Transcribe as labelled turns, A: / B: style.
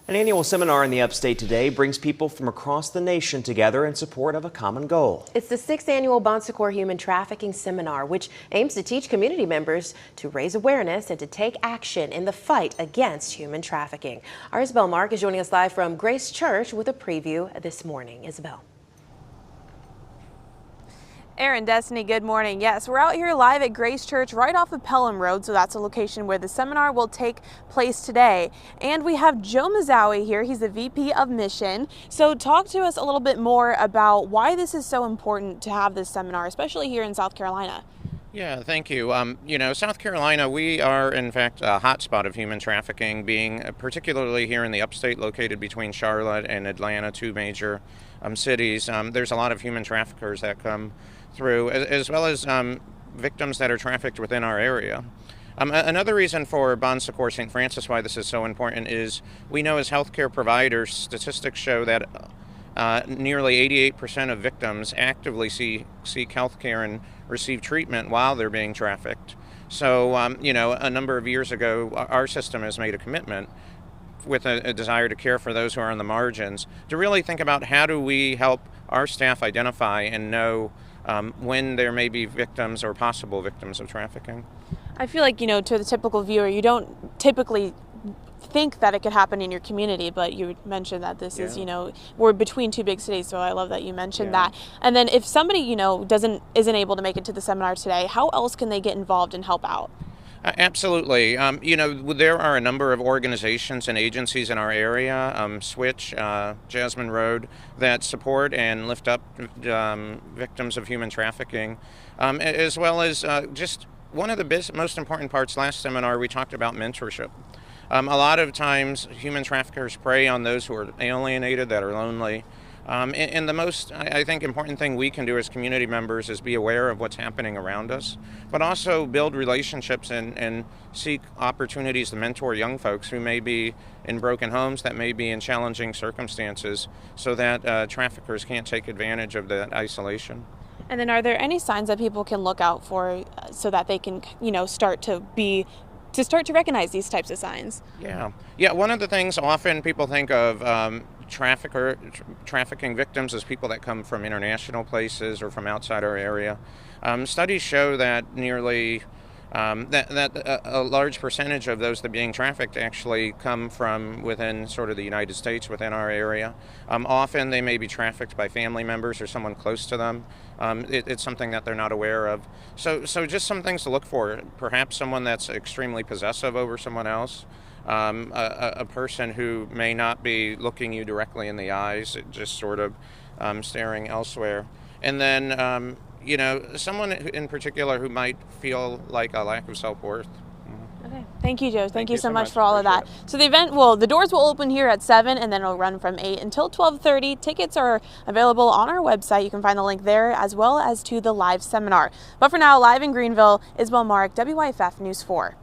A: An annual seminar in the upstate today brings people from across the nation together in support of a common goal.
B: It's the 6th annual Bon Secours Human Trafficking Seminar, which aims to teach community members to raise awareness and to take action in the fight against human trafficking. Our Isabel Mark is joining us live from Grace Church with a preview this morning. Isabel.
C: Aaron, Destiny, good morning. Yes, we're out here live at Grace Church right off of Pelham Road, so that's a location where the seminar will take place today. And we have Joe Mazzoui here. He's the VP of Mission. So talk to us a little bit more about why this is so important to have this seminar, especially here in South Carolina.
D: Yeah, thank you. South Carolina, we are in fact a hotspot of human trafficking, being particularly here in the upstate, located between Charlotte and Atlanta, two major cities. There's a lot of human traffickers that come through, as well as victims that are trafficked within our area. Another reason for Bon Secours St. Francis why this is so important is we know as healthcare providers, statistics show that nearly 88% of victims actively seek healthcare and receive treatment while they're being trafficked. So, a number of years ago, our system has made a commitment with a desire to care for those who are on the margins, to really think about how do we help our staff identify and know when there may be victims or possible victims of trafficking.
C: I feel like, to the typical viewer, you don't typically think that it could happen in your community, but you mentioned that this is, we're between two big cities, so I love that you mentioned that. And then if somebody, isn't able to make it to the seminar today, how else can they get involved and help out?
D: Absolutely. There are a number of organizations and agencies in our area, Switch, Jasmine Road, that support and lift up victims of human trafficking, as well as just one of the most important parts. Last seminar, we talked about mentorship. A lot of times, human traffickers prey on those who are alienated, that are lonely. And the most, I think, important thing we can do as community members is be aware of what's happening around us, but also build relationships and seek opportunities to mentor young folks who may be in broken homes, that may be in challenging circumstances, so that traffickers can't take advantage of that isolation.
C: And then are there any signs that people can look out for so that they can, start to recognize these types of signs?
D: Yeah. One of the things often people think of trafficking victims as people that come from international places or from outside our area. Studies show that nearly a large percentage of those that are being trafficked actually come from within sort of the United States, within our area. Often they may be trafficked by family members or someone close to them. It's something that they're not aware of. So just some things to look for. Perhaps someone that's extremely possessive over someone else. A person who may not be looking you directly in the eyes, just sort of staring elsewhere. And then someone in particular who might feel like a lack of self-worth.
C: Okay. Thank you, Joe. Thank you so much for all of that. So the event the doors will open here at 7 and then it'll run from 8 until 12:30. Tickets are available on our website. You can find the link there as well as to the live seminar. But for now, live in Greenville, Isabel Mark, WYFF News 4.